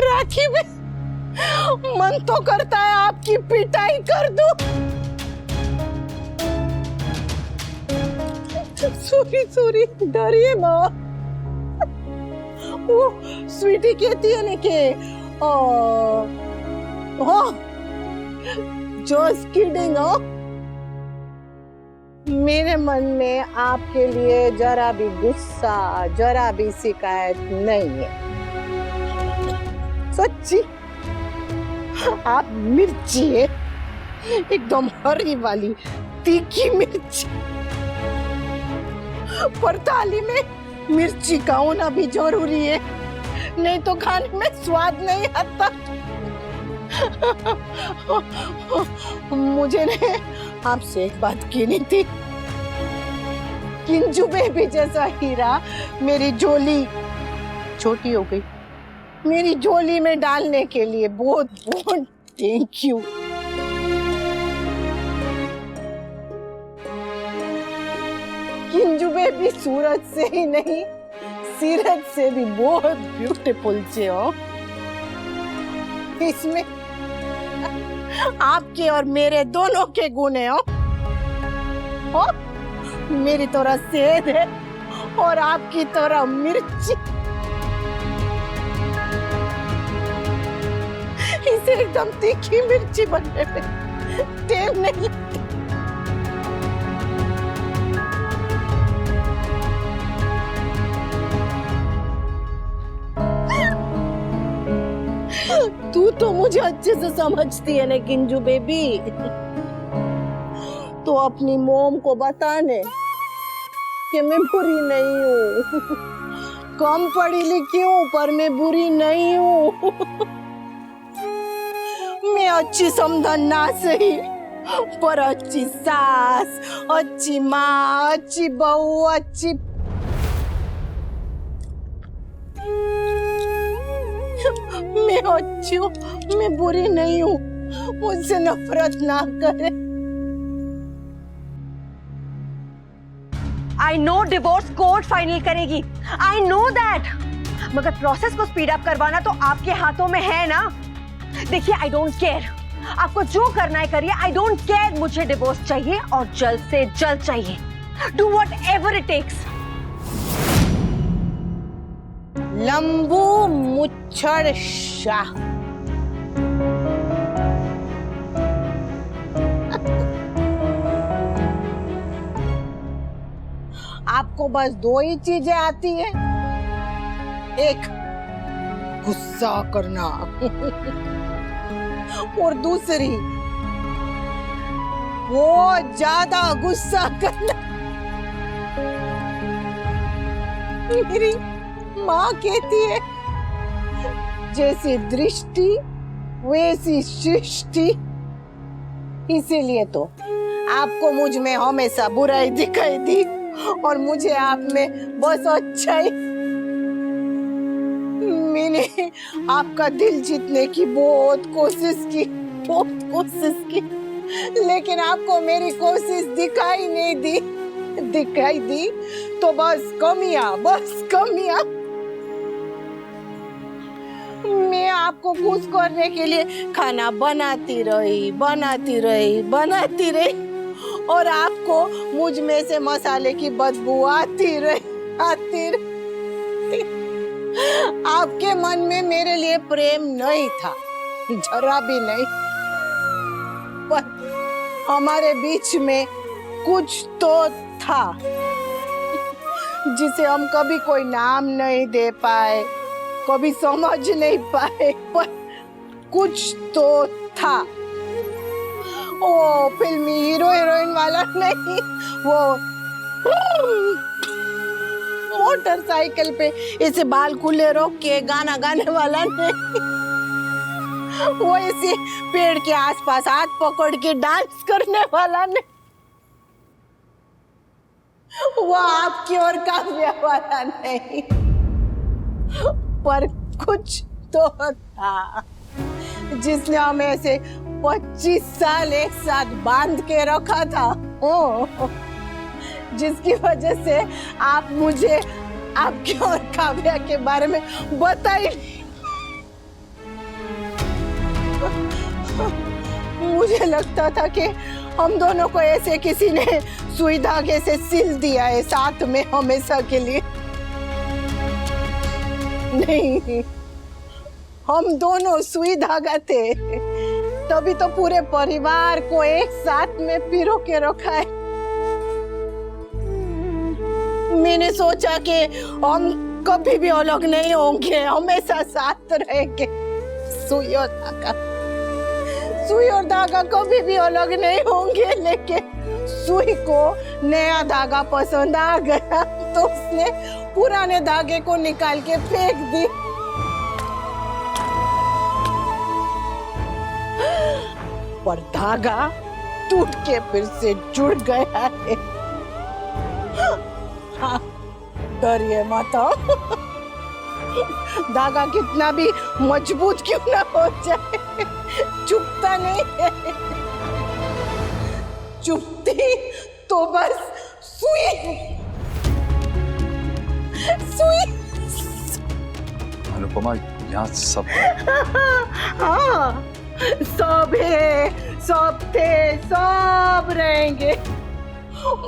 राखी में मन तो करता है आपकी पिटाई कर दूं। सॉरी डरिए माँ। वो स्वीटी कहती है ना कि जस्ट किडिंग हो। मेरे मन में आपके लिए जरा भी गुस्सा, जरा भी शिकायत नहीं है। सच्ची आप मिर्ची है, एकदम हरी वाली तीखी मिर्ची। पर थाली में मिर्ची का होना भी जरूरी है, नहीं तो खाने में स्वाद नहीं आता। मुझे ने आपसे एक बात कहनी थी। किंजू बेबी जैसा हीरा मेरी झोली छोटी हो गई, मेरी झोली में डालने के लिए बहुत बहुत थैंक यू। किंजू बेबी सूरत से ही नहीं, सीरत से भी बहुत ब्यूटीफुल छे हो। इसमें आपके और मेरे दोनों के गुण है हो। मेरी तरह सेहत है और आपकी तरह मिर्ची। इसे एकदम तीखी मिर्ची बनने में टाइम नहीं लगता। तू तो मुझे अच्छे से समझती है ना किंजू बेबी। तो अपनी मोम को बताने कि मैं बुरी नहीं हूँ, कम पढ़ी लिखी हूँ पर मैं बुरी नहीं हूँ। मैं अच्छी समझन ना सही पर अच्छी सास, अच्छी माँ, अच्छी बहू, अच्छी मैं अच्छी हूँ, मैं बुरी नहीं हूँ। मुझसे नफरत ना करे। I know divorce court final करेगी, I know that। मगर प्रोसेस को स्पीड अप करवाना तो आपके हाथों में है ना। देखिए I don't care, आपको जो करना है करिए, I don't care। मुझे डिवोर्स चाहिए और जल्द से जल्द चाहिए। Do whatever it takes। लंबू मुच्छड़ शाह। आपको बस दो ही चीजें आती है, एक गुस्सा करना और दूसरी वो ज्यादा गुस्सा करना। मेरी माँ कहती है जैसी दृष्टि वैसी सृष्टि। इसीलिए तो आपको मुझ में हमेशा बुराई दिखाई दी और मुझे आप में बस अच्छाई। मैंने आपका दिल जीतने की बहुत कोशिश की, लेकिन आपको मेरी कोशिश दिखाई नहीं दी। दिखाई दी तो बस कमियां। मैं आपको खुश करने के लिए खाना बनाती रही और आपको मुझ में से मसाले की बदबू आती रही। आपके मन में मेरे लिए प्रेम नहीं था, जरा भी नहीं। पर हमारे बीच में कुछ तो था जिसे हम कभी कोई नाम नहीं दे पाए, कभी समझ नहीं पाए, पर कुछ तो था। वो फिल्मी हीरो हीरोइन वाला नहीं, वो मोटरसाइकिल पे ऐसे बाल खुले रोक के गाना गाने वाला नहीं, वो ऐसे पेड़ के आसपास हाथ पकड़ के डांस करने वाला नहीं, वो आपकी और काव्या वाला नहीं। पर कुछ तो था जिसने हमें ऐसे 25 साल एक साथ बांध के रखा था, जिसकी वजह से आप मुझे आपके और काव्या के बारे में बता ही नहीं मुझे लगता था कि हम दोनों को ऐसे किसी ने सुई धागे से सिल दिया है साथ में हमेशा के लिए। नहीं, हम दोनों सुई धागा थे, तभी तो पूरे परिवार को एक साथ में पिरो के रखा है। मैंने सोचा कि हम कभी भी अलग नहीं होंगे, हमेशा साथ रहेंगे। सुई और धागा कभी भी अलग नहीं होंगे, लेकिन सुई को नया धागा पसंद आ गया तो उसने पुराने धागे को निकाल के फेंक दी। पर धागा टूट के फिर से जुड़ गया है। हाँ, डरिए मत। धागा कितना भी मजबूत क्यों ना हो जाए, चुभता नहीं है। चुभती तो बस सुई। अनुपमा, यहाँ सब हाँ, सब है, सब थे, सब रहेंगे,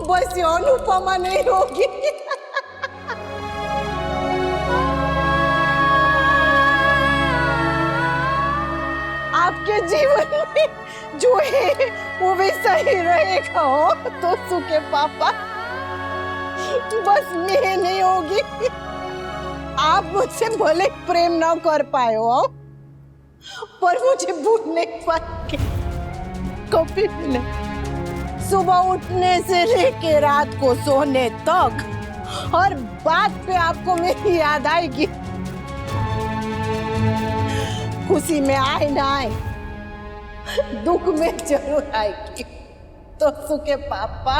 बस ये अनुपमा नहीं होगी। आपके जीवन में जो है वो वैसा ही रहेगा। हो तो सुखे पापा, बस मैं नहीं होगी। आप मुझसे भले प्रेम ना कर पाए हो, पर मुझे भूल नहीं पाएंगे कभी भी नहीं। सुबह उठने से लेके रात को सोने तक हर बात पे आपको मेरी याद आएगी। खुशी में आए ना आए, दुख में जरूर आएगी। तो सुखे पापा,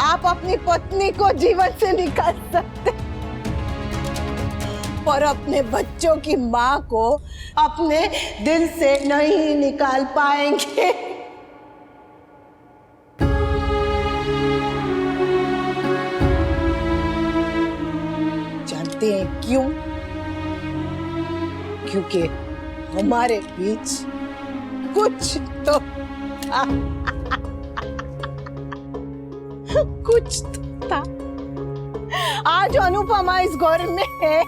आप अपनी पत्नी को जीवन से निकाल सकते, पर अपने बच्चों की माँ को अपने दिल से नहीं निकाल पाएंगे। जानते हैं क्यों? क्योंकि हमारे बीच कुछ तो था। कुछ तो था। आज अनुपमा इस घर में है,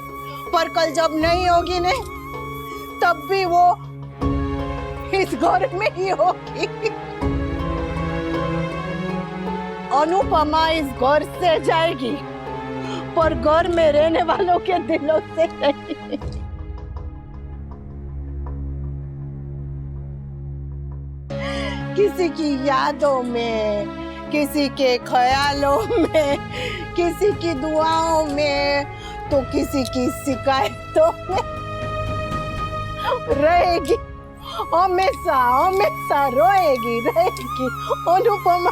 पर कल जब नहीं होगी ने, तब भी वो इस घर में ही होगी। अनुपमा इस घर से जाएगी, पर घर में रहने वालों के दिलों से नहीं। किसी की यादों में, किसी के ख्यालों में, किसी की दुआओं में, तो किसी की शिकायतों में रहेगी। हमेशा हमेशा रोएगी, रहेगी अनुपमा।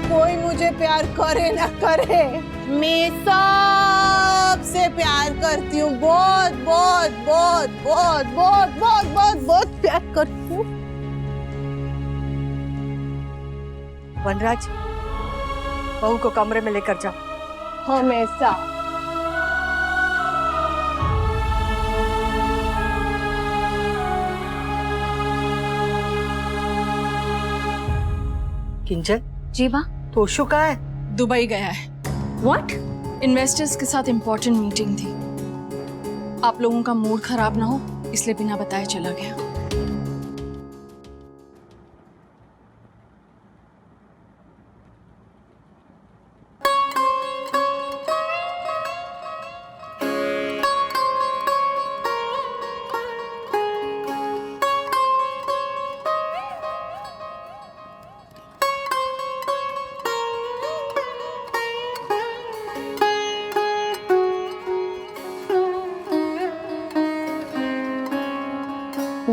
कोई मुझे प्यार करे ना करे, मैं सबसे प्यार करती हूँ। बहुत बहुत बहुत बहुत बहुत बहुत बहुत बहुत प्यार करती हूँ। वनराज, बहू को कमरे में लेकर जाओ। हमेशा। किंजल जी माँ, तोशु कहाँ है? दुबई गया है। व्हाट? इन्वेस्टर्स के साथ इम्पोर्टेंट मीटिंग थी। आप लोगों का मूड खराब ना हो इसलिए बिना बताए चला गया।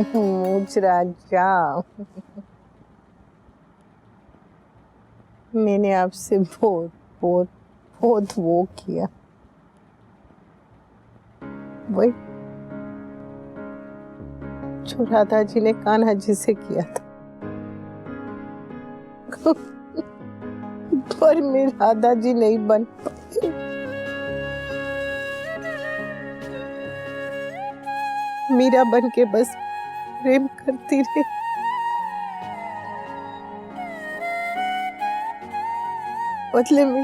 मुझ राजा, मैंने आपसे बहुत बहुत बहुत वो किया, वही जो राधा जी ने कान्हा जी से किया था। पर मैं राधा जी नहीं बन पाई। मीरा बन के बस प्रेम करती रही। बदले में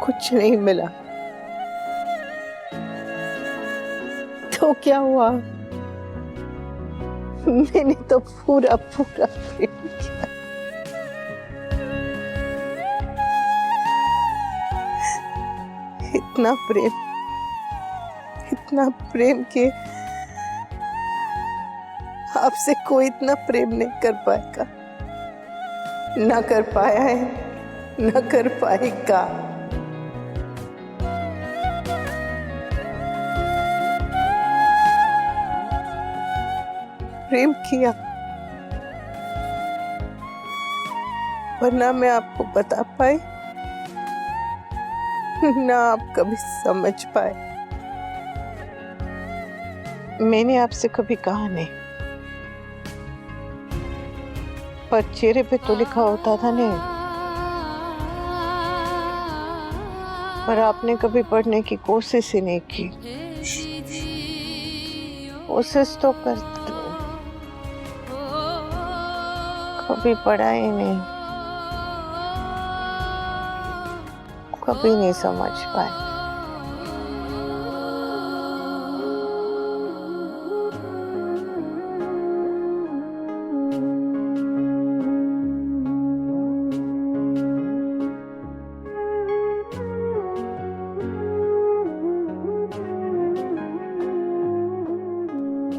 कुछ नहीं मिला। तो क्या हुआ? मैंने तो पूरा प्रेम किया। इतना प्रेम के आपसे कोई इतना प्रेम नहीं कर पाएगा, ना कर पाया है, ना कर पाएगा। प्रेम किया, वरना मैं आपको बता पाई, ना आप कभी समझ पाए। मैंने आपसे कभी कहा नहीं, पर चेहरे पे तो लिखा होता था नहीं, पर आपने कभी पढ़ने की कोशिश ही नहीं की। कोशिश तो करते, कभी पढ़ा ही नहीं, कभी नहीं समझ पाए।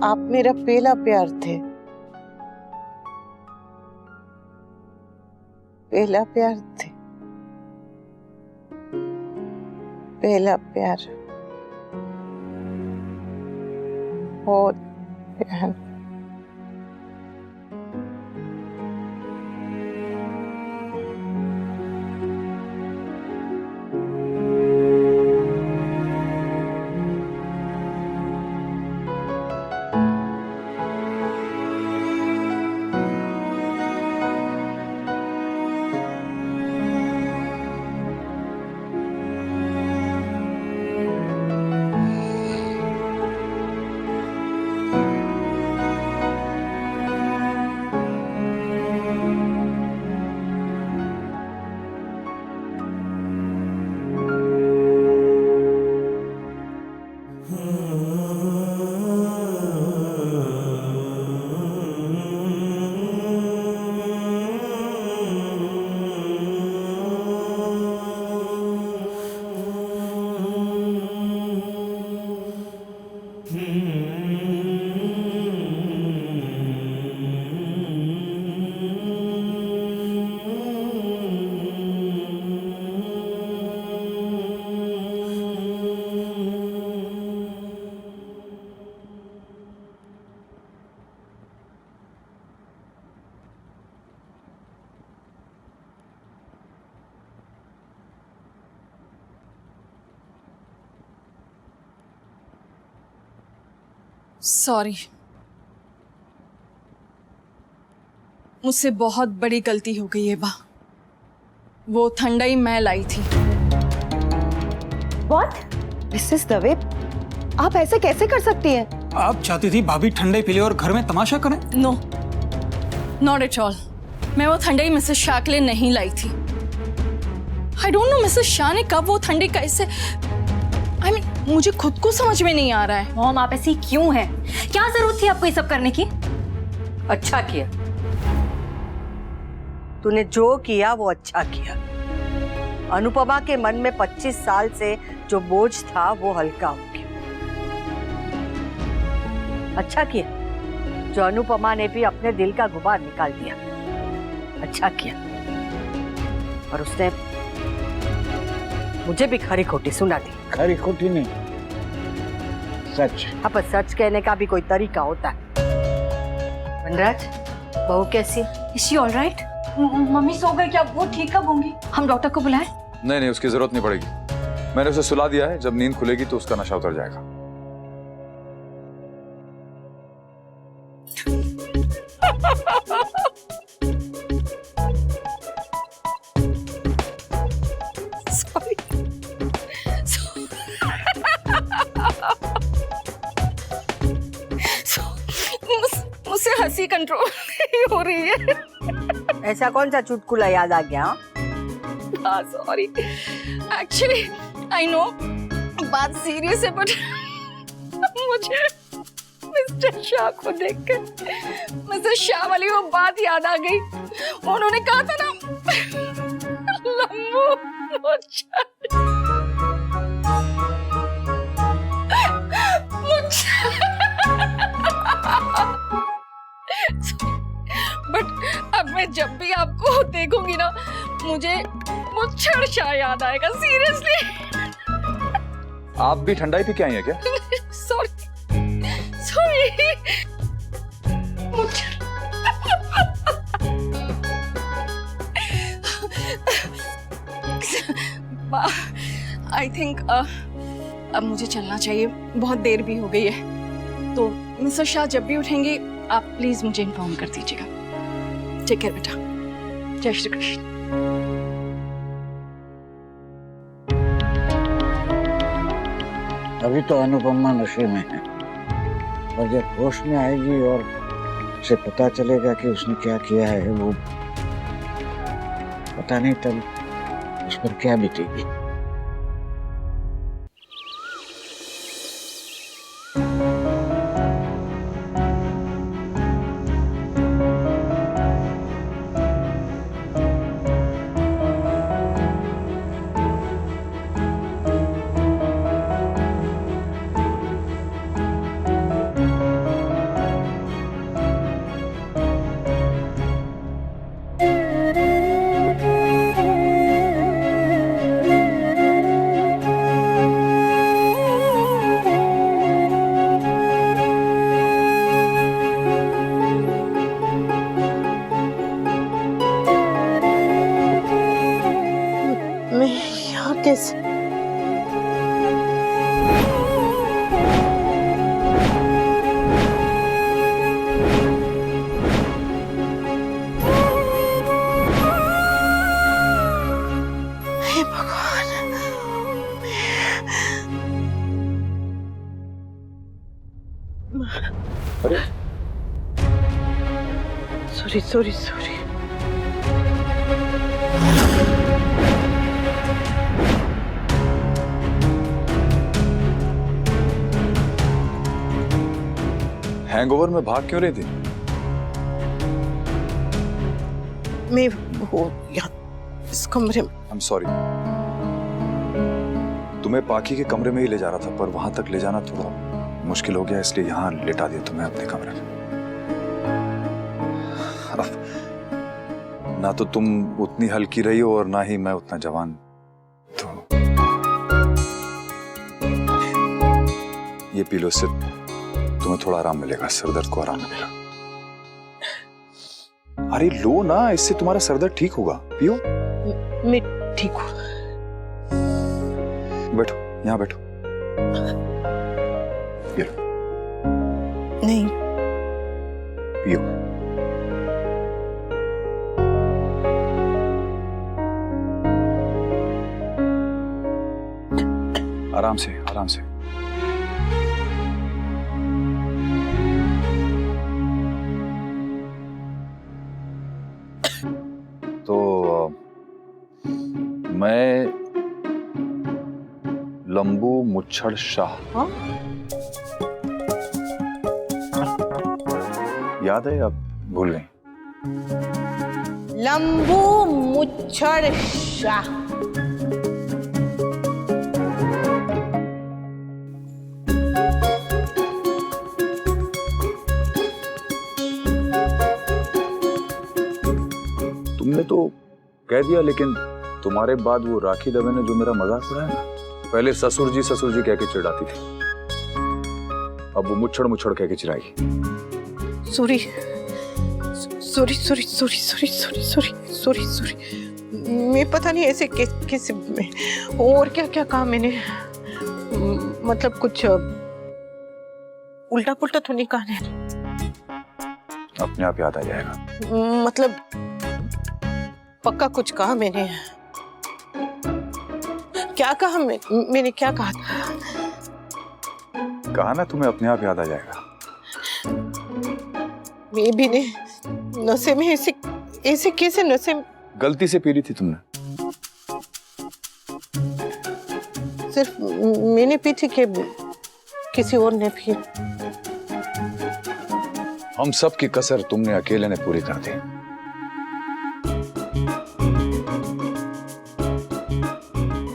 आप मेरा पहला प्यार थे, पहला प्यार थे, पहला प्यार। बहुत प्यार। सॉरी, मुझसे बहुत बड़ी गलती हो गई है बा। वो ठंडाई मैं लाई थी। What? मिसेस दवे, आप ऐसे कैसे कर सकती हैं? आप चाहती थी भाभी ठंडाई पी ले और घर में तमाशा करें? No, not at all. मैं वो ठंडाई मिसेस शाह के लिए नहीं लाई थी। I don't know Mrs Shah ने कब वो ठंडी कैसे, I mean, मुझे खुद को समझ में नहीं आ रहा है। मॉम, आप ऐसी क्यों हैं? क्या जरूरत थी आपको ये सब करने की? अच्छा किया, तूने जो किया वो अच्छा किया। अनुपमा के मन में 25 साल से जो बोझ था वो हल्का हो गया। अच्छा किया जो अनुपमा ने भी अपने दिल का गुबार निकाल दिया। अच्छा किया। और उसने मुझे भी खरी खोटी सुना दी। खरी खोटी नहीं, सच। अब सच कहने का भी कोई तरीका होता है। वनराज, बहू कैसी? Is she all right? Mummy सो गई क्या? वो ठीक कब होंगी? हम डॉक्टर को बुलाएं? नहीं, उसकी जरूरत नहीं पड़ेगी। मैंने उसे सुला दिया है, जब नींद खुलेगी तो उसका नशा उतर जाएगा। हंसी कंट्रोल नहीं हो रही है। ऐसा कौन सा चुटकुला याद आ गया? सॉरी, एक्चुअली आई नो बात सीरियस है, बट मुझे मिस्टर शाह को देखकर मिस्टर शाह वाली वो बात याद आ गई। उन्होंने कहा था ना, लंबू मुच्छर बट अब मैं जब भी आपको देखूंगी ना, मुझे मुच्छर शाह याद आएगा, सीरियसली। आप भी ठंडाई पी के आई हैं क्या? सॉरी सॉरी, मुच्छर। आई थिंक अब मुझे चलना चाहिए, बहुत देर भी हो गई है। तो मिस्टर शाह जब भी उठेंगे आप प्लीज मुझे इन्फॉर्म कर दीजिएगा। टेक केयर बेटा। जय श्री कृष्ण। अभी तो अनुपमा नशे में है, और जब होश में आएगी और उसे पता चलेगा कि उसने क्या किया है, वो पता नहीं तब उस पर क्या बीतेगी। कैसे? हे भगवान, सॉरी सॉरी सॉरी। हैंगओवर में भाग क्यों रही थी? मैं वो यहाँ इस कमरे में। आई एम सॉरी, तुम्हें पाकी के कमरे में ही ले जा रहा था, पर वहां तक ले जाना थोड़ा मुश्किल हो गया, इसलिए यहाँ लेटा दिया तुम्हें अपने कमरे में। ना तो तुम उतनी हल्की रही हो और ना ही मैं उतना जवान। तो ये पी लो, इससे तुम्हें थोड़ा आराम मिलेगा, सरदर्द को आराम मिलेगा। अरे लो ना, इससे तुम्हारा सरदर्द ठीक होगा, पियो। मैं ठीक हूँ। बैठो, यहाँ बैठो। ये लो। नहीं, पियो। आराम से, आराम से। तो मैं लंबू मुच्छड़ शाह। हाँ? याद है, आप भूल गई? लंबू मुच्छड़ शाह। तुमने तो कह दिया, लेकिन तुम्हारे बाद वो राखी दवे ने जो मेरा मजाक उड़ाया ना, पहले ससुर जी कह के चिढ़ाती थी, अब वो मुच्छड़ मुच्छड़ कह के चिढ़ाएगी। Sorry sorry sorry sorry sorry sorry sorry sorry sorry. मैं पता नहीं ऐसे कैसे और क्या क्या कहा मैंने, मतलब कुछ उल्टा पुल्टा तो नहीं कहा। अपने आप याद आ जाएगा। मतलब पक्का कुछ कहा मैंने। क्या कहा मैंने क्या कहा था? कहा ना, तुम्हें अपने आप याद आ जाएगा। मैं भी नहीं, नशे में ऐसे ऐसे कैसे नशे में? गलती से पी ली थी तुमने। सिर्फ मैंने पी थी कि किसी और ने पी? हम सब की कसर तुमने अकेले ने पूरी कर दी।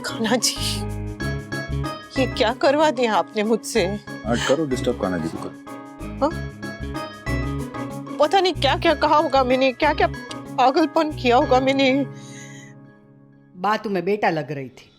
कान्हा जी, ये क्या करवा दिया आपने मुझसे? आज करो डिस्टर्ब कान्हा जी को। हाँ? पता नहीं क्या क्या कहा होगा मैंने, क्या क्या पागलपन किया होगा मैंने। बात तुम्हें बेटा लग रही थी।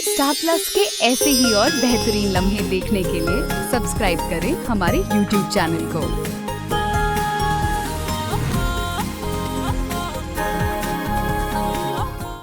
स्टार प्लस के ऐसे ही और बेहतरीन लम्हे देखने के लिए सब्सक्राइब करें हमारे YouTube चैनल को।